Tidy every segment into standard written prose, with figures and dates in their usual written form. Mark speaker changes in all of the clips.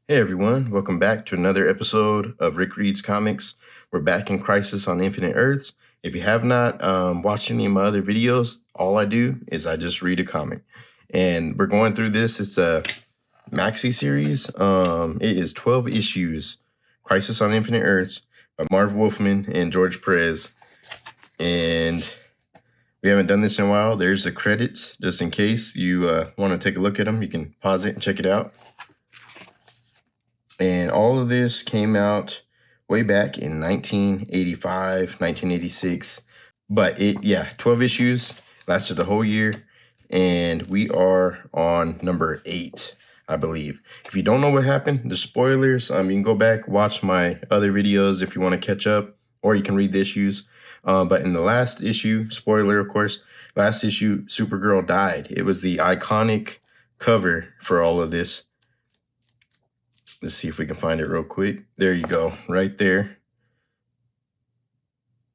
Speaker 1: Hey everyone, welcome back to another episode of Rick Reads Comics. We're back in Crisis on Infinite Earths. If you have not watched any of my other videos, all I do is I just read a comic. And we're going through this. It's a maxi series. It is 12 issues. Crisis on Infinite Earths by Marv Wolfman and George Perez. And we haven't done this in a while. There's the credits, just in case you want to take a look at them. You can pause it and check it out. And all of this came out way back in 1985, 1986. But 12 issues, lasted the whole year. And we are on number 8, I believe. If you don't know what happened, the spoilers, you can go back, watch my other videos if you want to catch up, or you can read the issues. But in the last issue, spoiler, of course, last issue, Supergirl died. It was the iconic cover for all of this. Let's see if we can find it real quick. There you go, right there.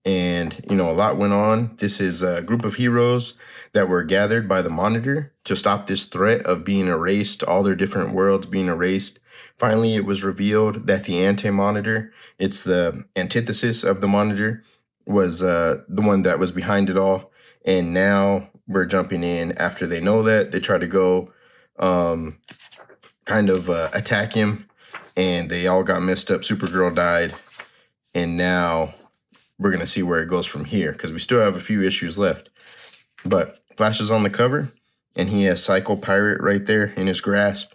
Speaker 1: And, a lot went on. This is a group of heroes that were gathered by the Monitor to stop this threat of being erased, all their different worlds being erased. Finally, it was revealed that the Anti-Monitor, it's the antithesis of the Monitor, was the one that was behind it all. And now we're jumping in after they know that. They try to go attack him. And they all got messed up. Supergirl died. And now we're going to see where it goes from here, because we still have a few issues left. But Flash is on the cover, and he has Psycho Pirate right there in his grasp.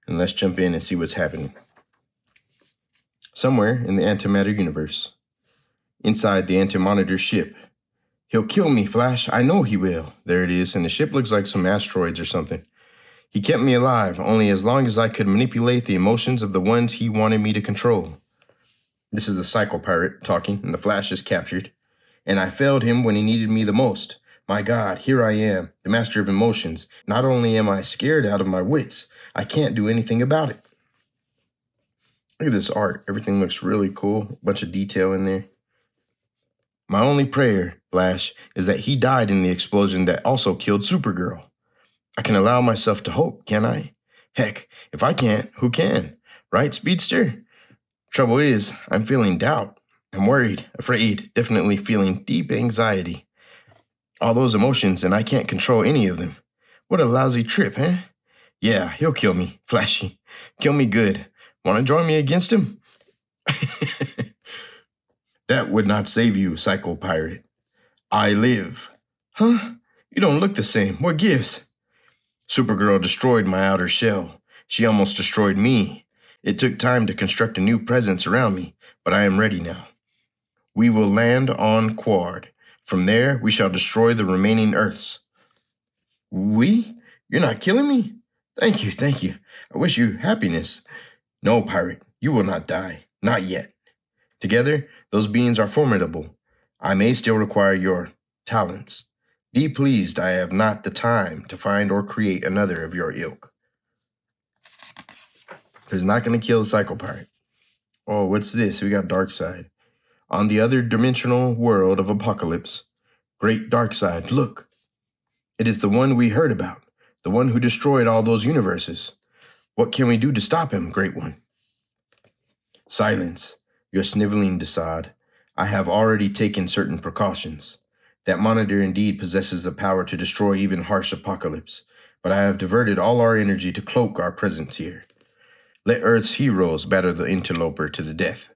Speaker 1: And let's jump in and see what's happening. Somewhere in the Antimatter Universe, inside the Anti-Monitor ship. He'll kill me, Flash. I know he will. There it is. And the ship looks like some asteroids or something. He kept me alive only as long as I could manipulate the emotions of the ones he wanted me to control. This is the Psycho Pirate talking, and the Flash is captured. And I failed him when he needed me the most. My God, here I am, the master of emotions. Not only am I scared out of my wits, I can't do anything about it. Look at this art. Everything looks really cool. A bunch of detail in there. My only prayer, Flash, is that he died in the explosion that also killed Supergirl. I can allow myself to hope, can't I? Heck, if I can't, who can? Right, Speedster? Trouble is, I'm feeling doubt. I'm worried, afraid, definitely feeling deep anxiety. All those emotions, and I can't control any of them. What a lousy trip, eh? Yeah, he'll kill me, Flashy. Kill me good. Want to join me against him? That would not save you, Psycho Pirate. I live. Huh? You don't look the same. What gives? Supergirl destroyed my outer shell. She almost destroyed me. It took time to construct a new presence around me, but I am ready now. We will land on Quad. From there, we shall destroy the remaining Earths. We? You're not killing me? Thank you. I wish you happiness. No, Pirate, you will not die. Not yet. Together, those beings are formidable. I may still require your talents. Be pleased I have not the time to find or create another of your ilk. He's not going to kill the Psycho Pirate. Oh, what's this? We got Darkseid. On the other dimensional world of Apocalypse, great Darkseid, look. It is the one we heard about, the one who destroyed all those universes. What can we do to stop him, Great One? Silence. You're sniveling, Desaad. I have already taken certain precautions. That Monitor indeed possesses the power to destroy even harsh Apocalypse, but I have diverted all our energy to cloak our presence here. Let Earth's heroes batter the interloper to the death.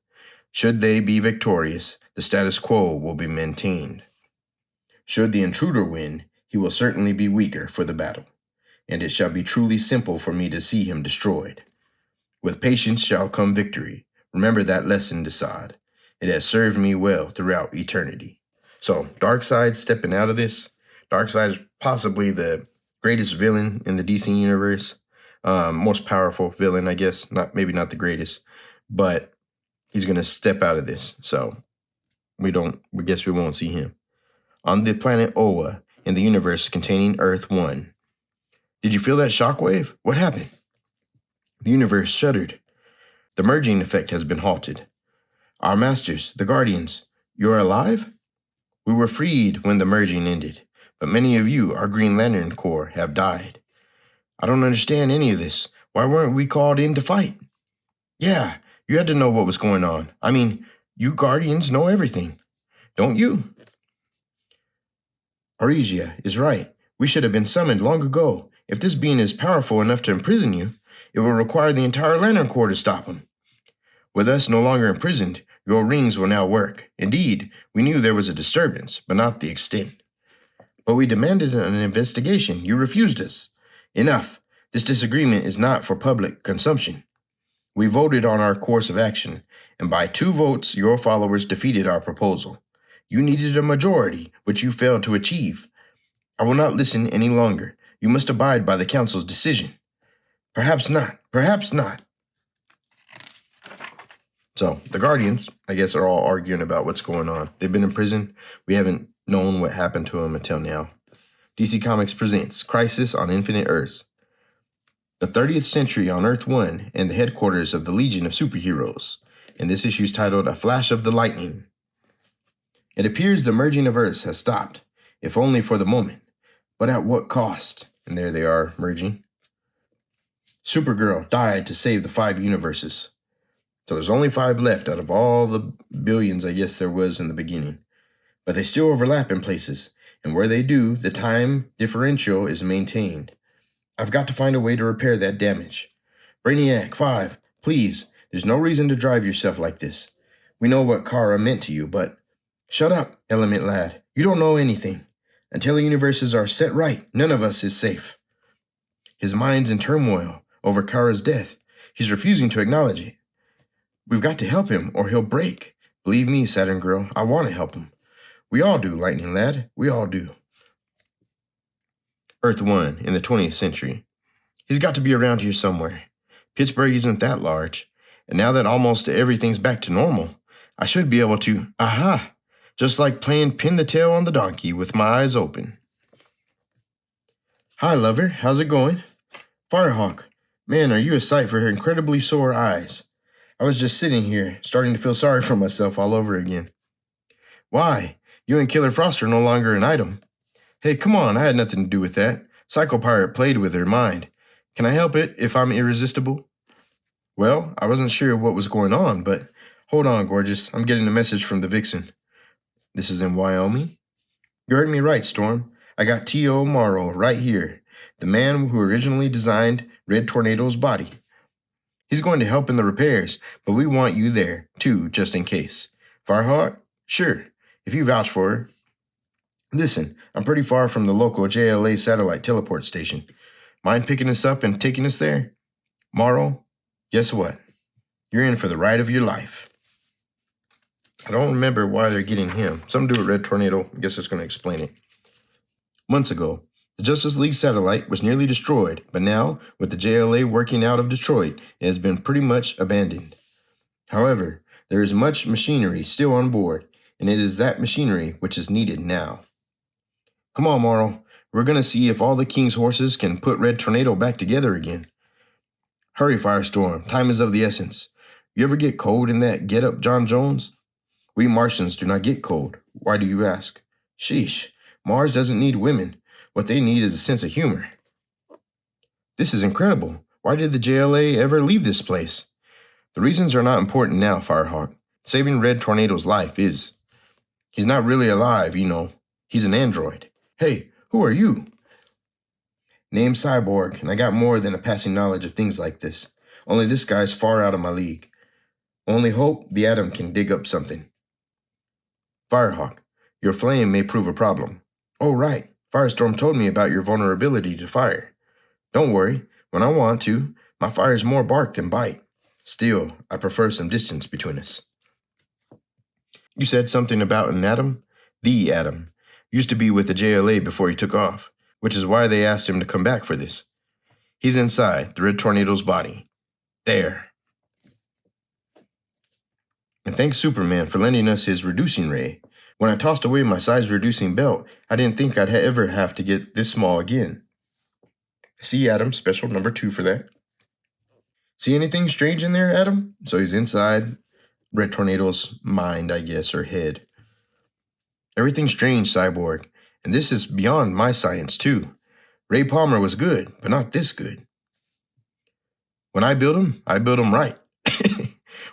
Speaker 1: Should they be victorious, the status quo will be maintained. Should the intruder win, he will certainly be weaker for the battle, and it shall be truly simple for me to see him destroyed. With patience shall come victory. Remember that lesson, Desaad. It has served me well throughout eternity. So, Darkseid stepping out of this. Darkseid is possibly the greatest villain in the DC universe. Most powerful villain, I guess. Maybe not the greatest. But he's going to step out of this. So, we guess we won't see him. On the planet Oa, in the universe containing Earth 1. Did you feel that shockwave? What happened? The universe shuddered. The merging effect has been halted. Our masters, the Guardians, you're alive? We were freed when the merging ended, but many of you, our Green Lantern Corps, have died. I don't understand any of this. Why weren't we called in to fight? Yeah, you had to know what was going on. I mean, you Guardians know everything, don't you? Arisia is right. We should have been summoned long ago. If this being is powerful enough to imprison you, it will require the entire Lantern Corps to stop him. With us no longer imprisoned, your rings will now work. Indeed, we knew there was a disturbance, but not the extent. But we demanded an investigation. You refused us. Enough. This disagreement is not for public consumption. We voted on our course of action, and by 2 votes, your followers defeated our proposal. You needed a majority, which you failed to achieve. I will not listen any longer. You must abide by the council's decision. Perhaps not. Perhaps not. So, the Guardians, I guess, are all arguing about what's going on. They've been in prison. We haven't known what happened to them until now. DC Comics presents Crisis on Infinite Earths. The 30th century on Earth 1 and the headquarters of the Legion of Superheroes. And this issue is titled A Flash of the Lightning. It appears the merging of Earths has stopped, if only for the moment. But at what cost? And there they are, merging. Supergirl died to save the 5 universes. So there's only 5 left out of all the billions I guess there was in the beginning. But they still overlap in places, and where they do, the time differential is maintained. I've got to find a way to repair that damage. Brainiac 5, please, there's no reason to drive yourself like this. We know what Kara meant to you, but... Shut up, Element Lad. You don't know anything. Until the universes are set right, none of us is safe. His mind's in turmoil over Kara's death. He's refusing to acknowledge it. We've got to help him, or he'll break. Believe me, Saturn Girl, I want to help him. We all do, Lightning Lad. We all do. Earth 1 in the 20th century. He's got to be around here somewhere. Pittsburgh isn't that large, and now that almost everything's back to normal, I should be able to, aha, just like playing pin the tail on the donkey with my eyes open. Hi, lover. How's it going? Firehawk. Man, are you a sight for her incredibly sore eyes. I was just sitting here, starting to feel sorry for myself all over again. Why? You and Killer Frost are no longer an item. Hey, come on, I had nothing to do with that. Psycho Pirate played with her mind. Can I help it if I'm irresistible? Well, I wasn't sure what was going on, but hold on, gorgeous. I'm getting a message from the Vixen. This is in Wyoming? You heard me right, Storm. I got T.O. Morrow right here, the man who originally designed Red Tornado's body. He's going to help in the repairs, but we want you there, too, just in case. Firehawk? Sure, if you vouch for her. Listen, I'm pretty far from the local JLA satellite teleport station. Mind picking us up and taking us there? Morrow, guess what? You're in for the ride of your life. I don't remember why they're getting him. Something to do with Red Tornado. I guess it's going to explain it. Months ago, the Justice League satellite was nearly destroyed, but now, with the JLA working out of Detroit, it has been pretty much abandoned. However, there is much machinery still on board, and it is that machinery which is needed now. Come on, Morrow. We're going to see if all the King's horses can put Red Tornado back together again. Hurry, Firestorm. Time is of the essence. You ever get cold in that get-up, John Jones? We Martians do not get cold. Why do you ask? Sheesh. Mars doesn't need women. What they need is a sense of humor. This is incredible. Why did the JLA ever leave this place? The reasons are not important now, Firehawk. Saving Red Tornado's life is. He's not really alive, you know. He's an android. Hey, who are you? Name's Cyborg, and I got more than a passing knowledge of things like this. Only this guy's far out of my league. Only hope the Atom can dig up something. Firehawk, your flame may prove a problem. Oh, right. Firestorm told me about your vulnerability to fire. Don't worry. When I want to, my fire's more bark than bite. Still, I prefer some distance between us. You said something about an Atom? The Atom. Used to be with the JLA before he took off, which is why they asked him to come back for this. He's inside the Red Tornado's body. There. And thanks Superman for lending us his reducing ray. When I tossed away my size-reducing belt, I didn't think I'd ever have to get this small again. See, Adam, special number 2 for that. See anything strange in there, Adam? So he's inside Red Tornado's mind, I guess, or head. Everything's strange, Cyborg, and this is beyond my science, too. Ray Palmer was good, but not this good. When I build him right.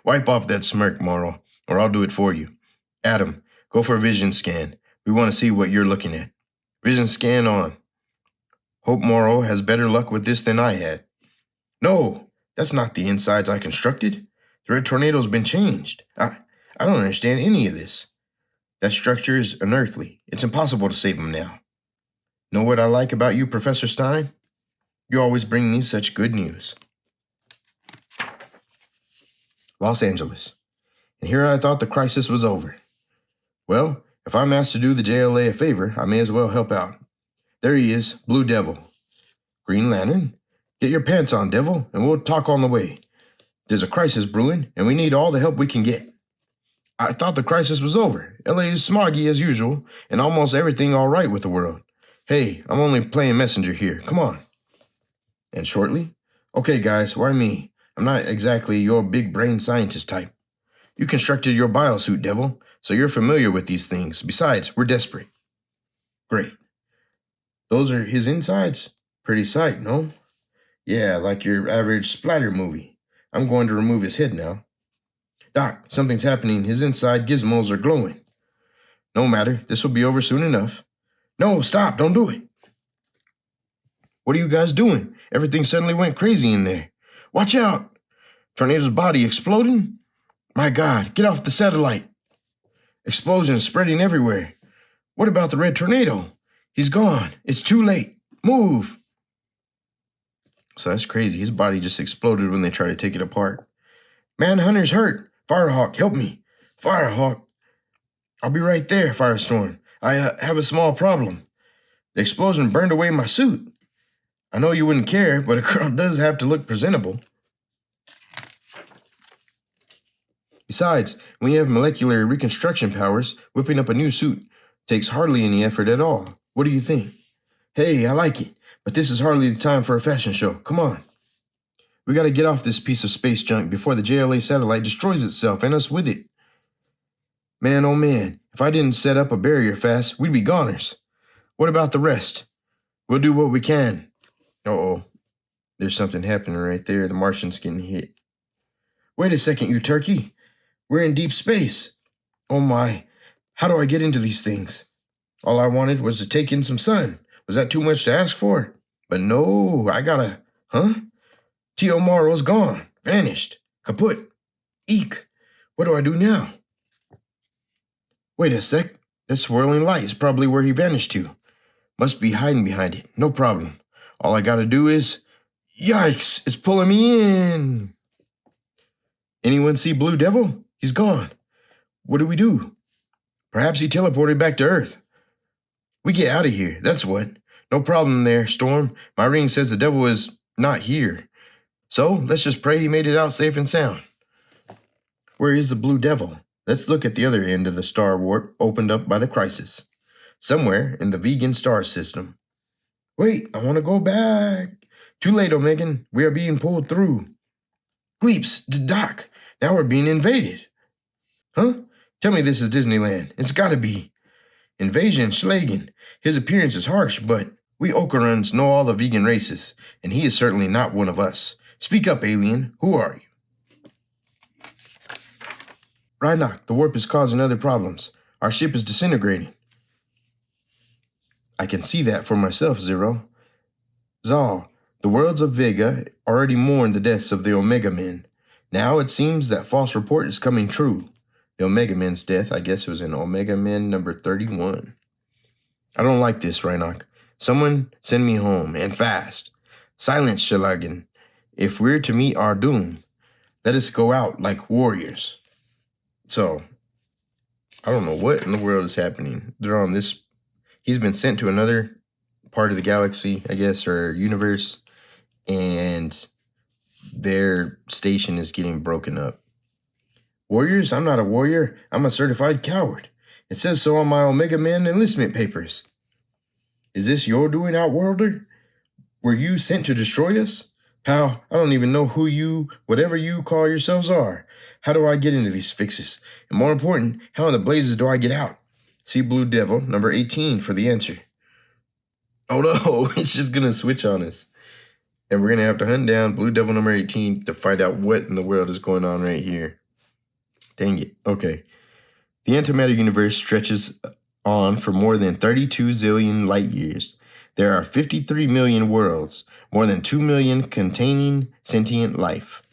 Speaker 1: Wipe off that smirk, Morrow, or I'll do it for you. Adam, go for a vision scan. We want to see what you're looking at. Vision scan on. Hope Morrow has better luck with this than I had. No, that's not the insides I constructed. The red tornado's been changed. I don't understand any of this. That structure is unearthly. It's impossible to save him now. Know what I like about you, Professor Stein? You always bring me such good news. Los Angeles. And here I thought the crisis was over. Well, if I'm asked to do the JLA a favor, I may as well help out. There he is, Blue Devil. Green Lantern? Get your pants on, Devil, and we'll talk on the way. There's a crisis brewing, and we need all the help we can get. I thought the crisis was over. LA is smoggy as usual, and almost everything all right with the world. Hey, I'm only playing messenger here. Come on. And shortly? Okay, guys, why me? I'm not exactly your big brain scientist type. You constructed your biosuit, Devil, so you're familiar with these things. Besides, we're desperate. Great. Those are his insides? Pretty sight, no? Yeah, like your average splatter movie. I'm going to remove his head now. Doc, something's happening. His inside gizmos are glowing. No matter, this will be over soon enough. No, stop, don't do it. What are you guys doing? Everything suddenly went crazy in there. Watch out! Tornado's body exploding? My God, get off the satellite. Explosions spreading everywhere. What about the red tornado? He's gone. It's too late. Move. So that's crazy. His body just exploded when they tried to take it apart. Manhunter's hurt. Firehawk, help me. Firehawk. I'll be right there, Firestorm. I have a small problem. The explosion burned away my suit. I know you wouldn't care, but a girl does have to look presentable. Besides, when you have molecular reconstruction powers, whipping up a new suit takes hardly any effort at all. What do you think? Hey, I like it, but this is hardly the time for a fashion show. Come on. We gotta get off this piece of space junk before the JLA satellite destroys itself and us with it. Man, oh man, if I didn't set up a barrier fast, we'd be goners. What about the rest? We'll do what we can. Uh-oh. There's something happening right there. The Martian's getting hit. Wait a second, you turkey. We're in deep space. Oh my. How do I get into these things? All I wanted was to take in some sun. Was that too much to ask for? But no, I gotta... Huh? T.O. Morrow's gone. Vanished. Kaput. Eek. What do I do now? Wait a sec. That swirling light is probably where he vanished to. Must be hiding behind it. No problem. All I gotta do is... Yikes! It's pulling me in! Anyone see Blue Devil? He's gone. What do we do? Perhaps he teleported back to Earth. We get out of here, that's what. No problem there, Storm. My ring says the devil is not here. So, let's just pray he made it out safe and sound. Where is the Blue Devil? Let's look at the other end of the star warp opened up by the crisis. Somewhere in the vegan star system. Wait, I want to go back. Too late, Omegan. We are being pulled through. Gleeps, Doc, now we're being invaded. Huh? Tell me this is Disneyland. It's gotta be. Invasion Schlagen. His appearance is harsh, but we Okaruns know all the vegan races, and he is certainly not one of us. Speak up, alien. Who are you? Rhinoc, the warp is causing other problems. Our ship is disintegrating. I can see that for myself, Zero. Zal, the worlds of Vega already mourned the deaths of the Omega Men. Now it seems that false report is coming true. The Omega Men's death, I guess it was in Omega Men number 31. I don't like this, Rhinoc. Someone send me home, and fast. Silence, Schlagen. If we're to meet our doom, let us go out like warriors. So, I don't know what in the world is happening. They're on this... He's been sent to another part of the galaxy, I guess, or universe, and their station is getting broken up. Warriors? I'm not a warrior. I'm a certified coward. It says so on my Omega Man enlistment papers. Is this your doing, Outworlder? Were you sent to destroy us? Pal, I don't even know who you, whatever you call yourselves are. How do I get into these fixes? And more important, how in the blazes do I get out? See Blue Devil, number 18, for the answer. Oh no, it's just going to switch on us. And we're going to have to hunt down Blue Devil number 18 to find out what in the world is going on right here. Dang it. Okay. The antimatter universe stretches on for more than 32 zillion light years. There are 53 million worlds, more than 2 million containing sentient life.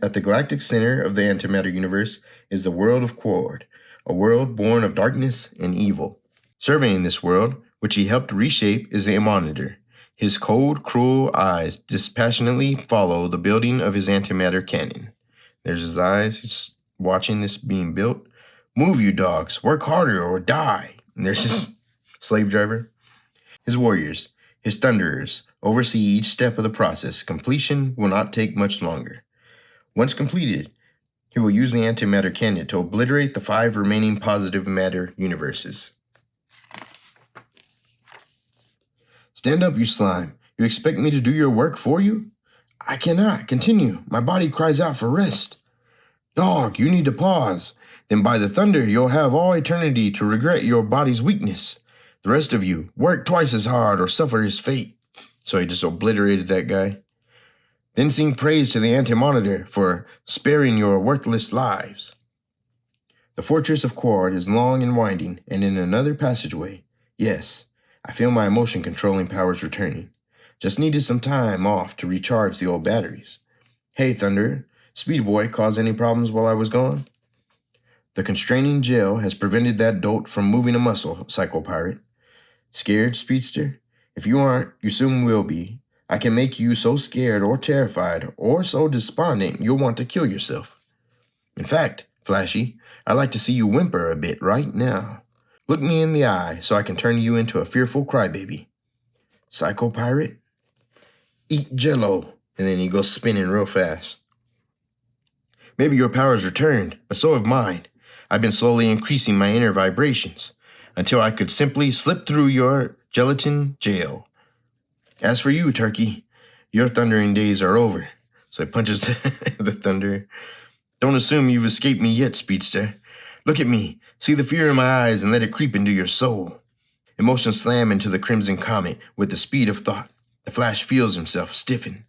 Speaker 1: At the galactic center of the antimatter universe is the world of Quord, a world born of darkness and evil. Surveying this world, which he helped reshape, is a monitor. His cold, cruel eyes dispassionately follow the building of his antimatter cannon. There's his eyes. He's watching this being built. Move, you dogs. Work harder or die. And there's his slave driver. His warriors, his thunderers, oversee each step of the process. Completion will not take much longer. Once completed, he will use the antimatter cannon to obliterate the 5 remaining positive matter universes. Stand up, you slime. You expect me to do your work for you? I cannot. Continue. My body cries out for rest. Dog, you need to pause. Then by the thunder, you'll have all eternity to regret your body's weakness. The rest of you, work twice as hard or suffer his fate. So he just obliterated that guy. Then sing praise to the Anti-Monitor for sparing your worthless lives. The fortress of Quord is long and winding, and in another passageway. Yes, I feel my emotion controlling powers returning. Just needed some time off to recharge the old batteries. Hey, Thunder, Speed Boy caused any problems while I was gone? The constraining gel has prevented that dolt from moving a muscle, Psycho Pirate. Scared, Speedster? If you aren't, you soon will be. I can make you so scared or terrified or so despondent you'll want to kill yourself. In fact, Flashy, I'd like to see you whimper a bit right now. Look me in the eye so I can turn you into a fearful crybaby. Psycho Pirate? Eat Jello. And then he goes spinning real fast. Maybe your powers returned, but so have mine. I've been slowly increasing my inner vibrations until I could simply slip through your gelatin jail. As for you, Turkey, your thundering days are over. So he punches the thunder. Don't assume you've escaped me yet, Speedster. Look at me. See the fear in my eyes and let it creep into your soul. Emotions slam into the Crimson Comet with the speed of thought. The Flash feels himself stiffen.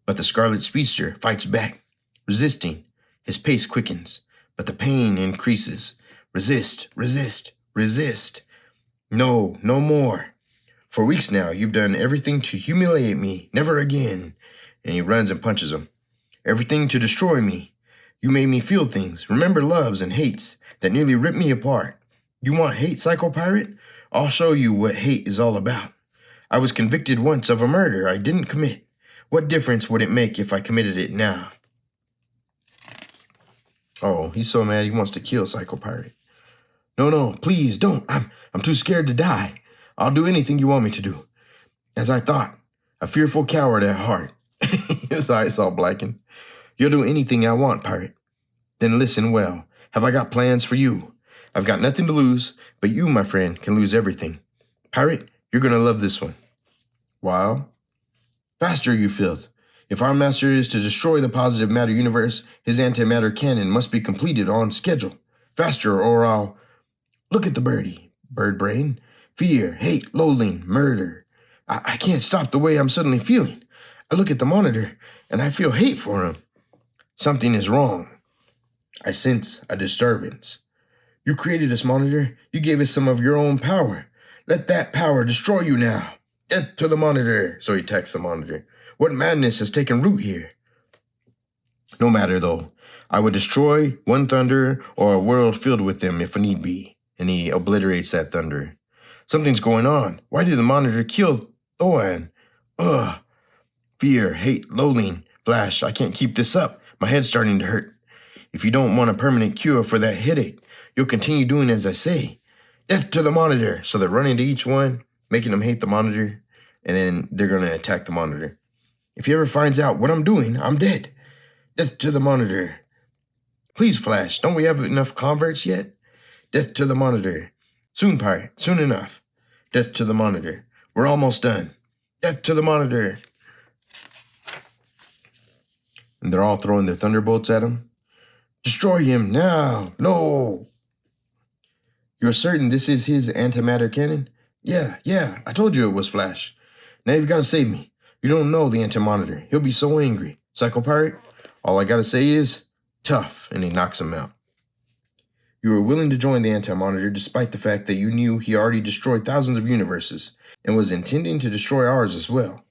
Speaker 1: But the Scarlet Speedster fights back, resisting. His pace quickens, but the pain increases. Resist, resist, resist. No, no more. For weeks now, you've done everything to humiliate me. Never again. And he runs and punches him. Everything to destroy me. You made me feel things, remember loves and hates that nearly ripped me apart. You want hate, Psycho Pirate? I'll show you what hate is all about. I was convicted once of a murder I didn't commit. What difference would it make if I committed it now? Oh, he's so mad he wants to kill Psycho Pirate. No, please don't. I'm too scared to die. I'll do anything you want me to do. As I thought, a fearful coward at heart. His eyes all blackened. You'll do anything I want, Pirate. Then listen well. Have I got plans for you? I've got nothing to lose, but you, my friend, can lose everything. Pirate, you're going to love this one. Wow. Faster, you filth. If our master is to destroy the positive matter universe, his antimatter cannon must be completed on schedule. Faster, or I'll... Look at the birdie, bird brain. Fear, hate, loathing, murder. I can't stop the way I'm suddenly feeling. I look at the monitor, and I feel hate for him. Something is wrong. I sense a disturbance. You created this monitor. You gave us some of your own power. Let that power destroy you now. Death to the monitor. So he attacks the monitor. What madness has taken root here? No matter, though. I would destroy one thunder or a world filled with them if need be. And he obliterates that thunder. Something's going on. Why did the monitor kill Thoan? Ugh. Fear, hate, loathing. Flash, I can't keep this up. My head's starting to hurt. If you don't want a permanent cure for that headache, you'll continue doing as I say. Death to the monitor. So they're running to each one, making them hate the monitor, and then they're going to attack the monitor. If he ever finds out what I'm doing, I'm dead. Death to the monitor. Please, Flash, don't we have enough converts yet? Death to the monitor. Soon, Pirate, soon enough. Death to the monitor. We're almost done. Death to the monitor. And they're all throwing their thunderbolts at him. Destroy him now. No. You're certain this is his antimatter cannon? Yeah. I told you it was Flash. Now you've got to save me. You don't know the Anti-Monitor. He'll be so angry. Psycho Pirate, all I got to say is, Tough, and he knocks him out. You were willing to join the Anti-Monitor despite the fact that you knew he already destroyed thousands of universes and was intending to destroy ours as well.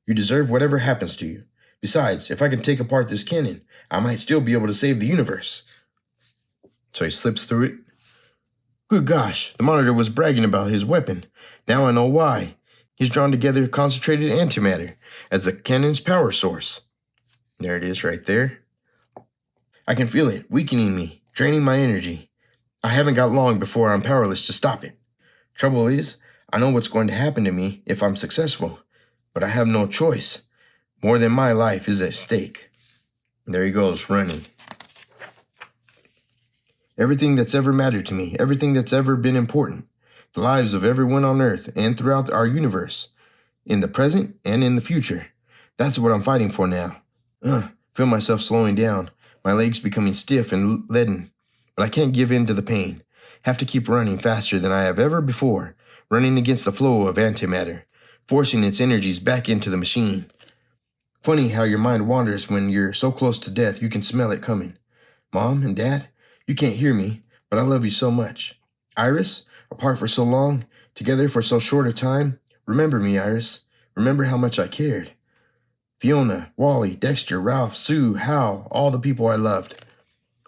Speaker 1: You deserve whatever happens to you. Besides, if I can take apart this cannon, I might still be able to save the universe. So he slips through it. Good gosh, the Monitor was bragging about his weapon. Now I know why. He's drawn together concentrated antimatter as the cannon's power source. There it is right there. I can feel it, weakening me, draining my energy. I haven't got long before I'm powerless to stop it. Trouble is, I know what's going to happen to me if I'm successful, but I have no choice. More than my life is at stake. And there he goes, running. Everything that's ever mattered to me, everything that's ever been important, the lives of everyone on Earth and throughout our universe, in the present and in the future. That's what I'm fighting for now. Feel myself slowing down, my legs becoming stiff and leaden, but I can't give in to the pain. Have to keep running faster than I have ever before, running against the flow of antimatter, forcing its energies back into the machine. Funny how your mind wanders when you're so close to death you can smell it coming. Mom and Dad, you can't hear me, but I love you so much. Iris, apart for so long, together for so short a time, remember me, Iris. Remember how much I cared. Fiona, Wally, Dexter, Ralph, Sue, Hal, all the people I loved.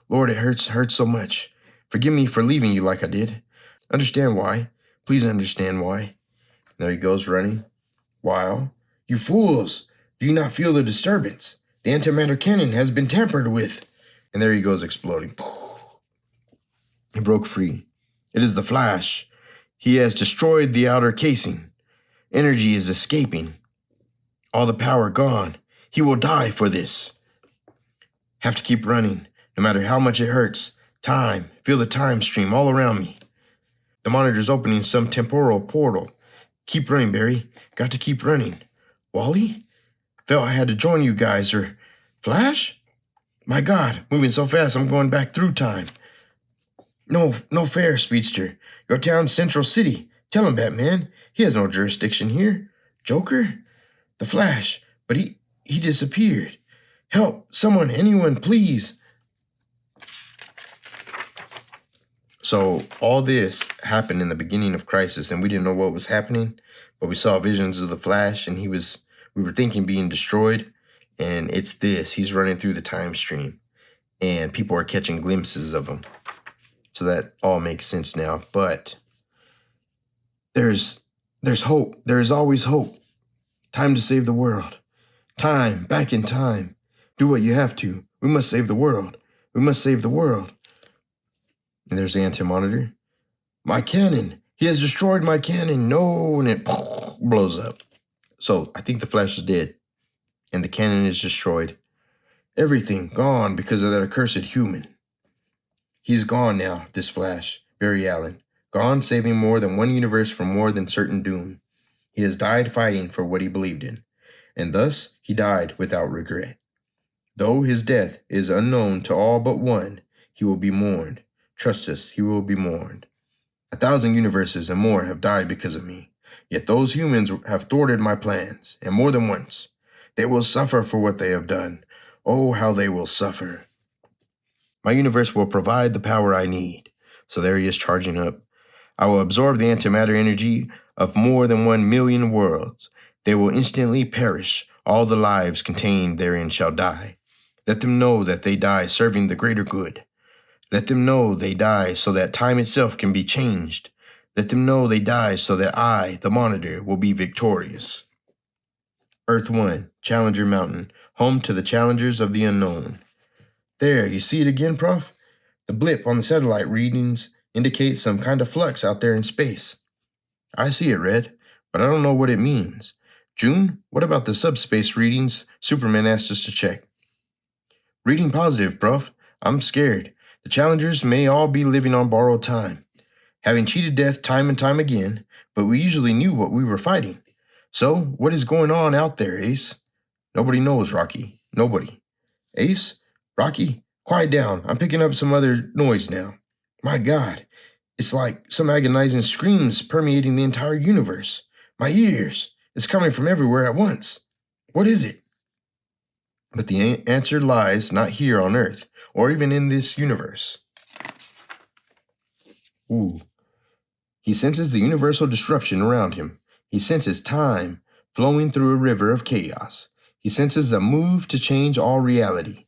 Speaker 1: Lord, it hurts so much. Forgive me for leaving you like I did. Understand why. Please understand why. There he goes running. Wow. You fools! Do you not feel the disturbance? The antimatter cannon has been tampered with. And there he goes exploding. He broke free. It is the Flash. He has destroyed the outer casing. Energy is escaping. All the power gone. He will die for this. Have to keep running, no matter how much it hurts. Time. Feel the time stream all around me. The Monitor's opening some temporal portal. Keep running, Barry. Got to keep running. Wally? Felt I had to join you guys, or Flash? My God, moving so fast I'm going back through time. No fair, Speedster. Your town's Central City. Tell him, Batman. He has no jurisdiction here. Joker? The Flash. But he disappeared. Help, someone, anyone, please. So all this happened in the beginning of Crisis, and we didn't know what was happening, but we saw visions of the Flash, and we were thinking being destroyed, and it's this. He's running through the time stream, and people are catching glimpses of him. So that all makes sense now. But there's hope. There is always hope. Time to save the world. Time, back in time. Do what you have to. We must save the world. We must save the world. And there's the Anti-Monitor. My cannon. He has destroyed my cannon. No, and it blows up. So I think the Flash is dead. And the cannon is destroyed. Everything gone because of that accursed human. He's gone now, this Flash, Barry Allen. Gone, saving more than one universe from more than certain doom. He has died fighting for what he believed in. And thus, he died without regret. Though his death is unknown to all but one, he will be mourned. Trust us, he will be mourned. 1,000 universes and more have died because of me. Yet those humans have thwarted my plans, and more than once. They will suffer for what they have done. Oh, how they will suffer. My universe will provide the power I need. So there he is charging up. I will absorb the antimatter energy of more than 1 million worlds. They will instantly perish. All the lives contained therein shall die. Let them know that they die serving the greater good. Let them know they die so that time itself can be changed. Let them know they die so that I, the Monitor, will be victorious. Earth 1, Challenger Mountain, home to the challengers of the unknown. There, you see it again, Prof? The blip on the satellite readings indicates some kind of flux out there in space. I see it, Red, but I don't know what it means. June, what about the subspace readings Superman asked us to check? Reading positive, Prof. I'm scared. The challengers may all be living on borrowed time, having cheated death time and time again, but we usually knew what we were fighting. So, what is going on out there, Ace? Nobody knows, Rocky. Nobody. Ace? Rocky? Quiet down. I'm picking up some other noise now. My God. It's like some agonizing screams permeating the entire universe. My ears. It's coming from everywhere at once. What is it? But the answer lies not here on Earth, or even in this universe. Ooh. He senses the universal disruption around him. He senses time flowing through a river of chaos. He senses a move to change all reality.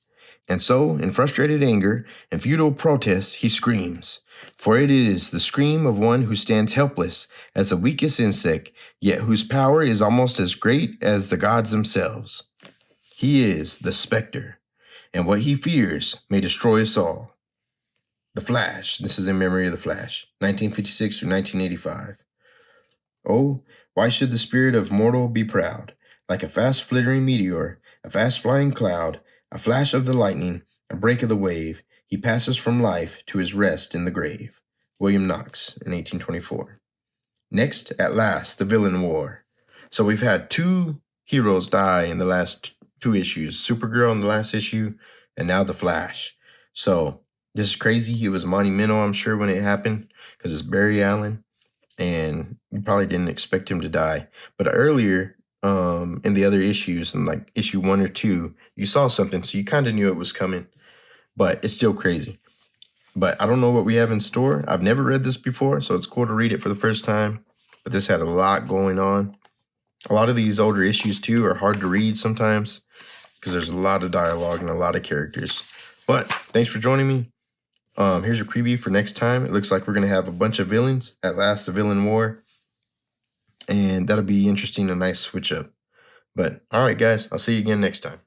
Speaker 1: And so, in frustrated anger and futile protest, he screams. For it is the scream of one who stands helpless as the weakest insect, yet whose power is almost as great as the gods themselves. He is the specter, and what he fears may destroy us all. The Flash. This is in memory of the Flash, 1956 through 1985. Oh, why should the spirit of mortal be proud? Like a fast flittering meteor, a fast flying cloud, a flash of the lightning, a break of the wave, he passes from life to his rest in the grave. William Knox in 1824. Next, at last, the villain war. So we've had 2 heroes die in the last 2 issues. Supergirl in the last issue, and now the Flash. So this is crazy. It was monumental, I'm sure, when it happened, because it's Barry Allen, and you probably didn't expect him to die. But earlier, in the other issues, in like issue 1 or 2, you saw something, so you kind of knew it was coming. But it's still crazy. But I don't know what we have in store. I've never read this before, so it's cool to read it for the first time. But this had a lot going on. A lot of these older issues, too, are hard to read sometimes because there's a lot of dialogue and a lot of characters. But thanks for joining me. Here's your preview for next time. It looks like we're going to have a bunch of villains. At last, the villain war. And that'll be interesting, a nice switch up. But all right, guys, I'll see you again next time.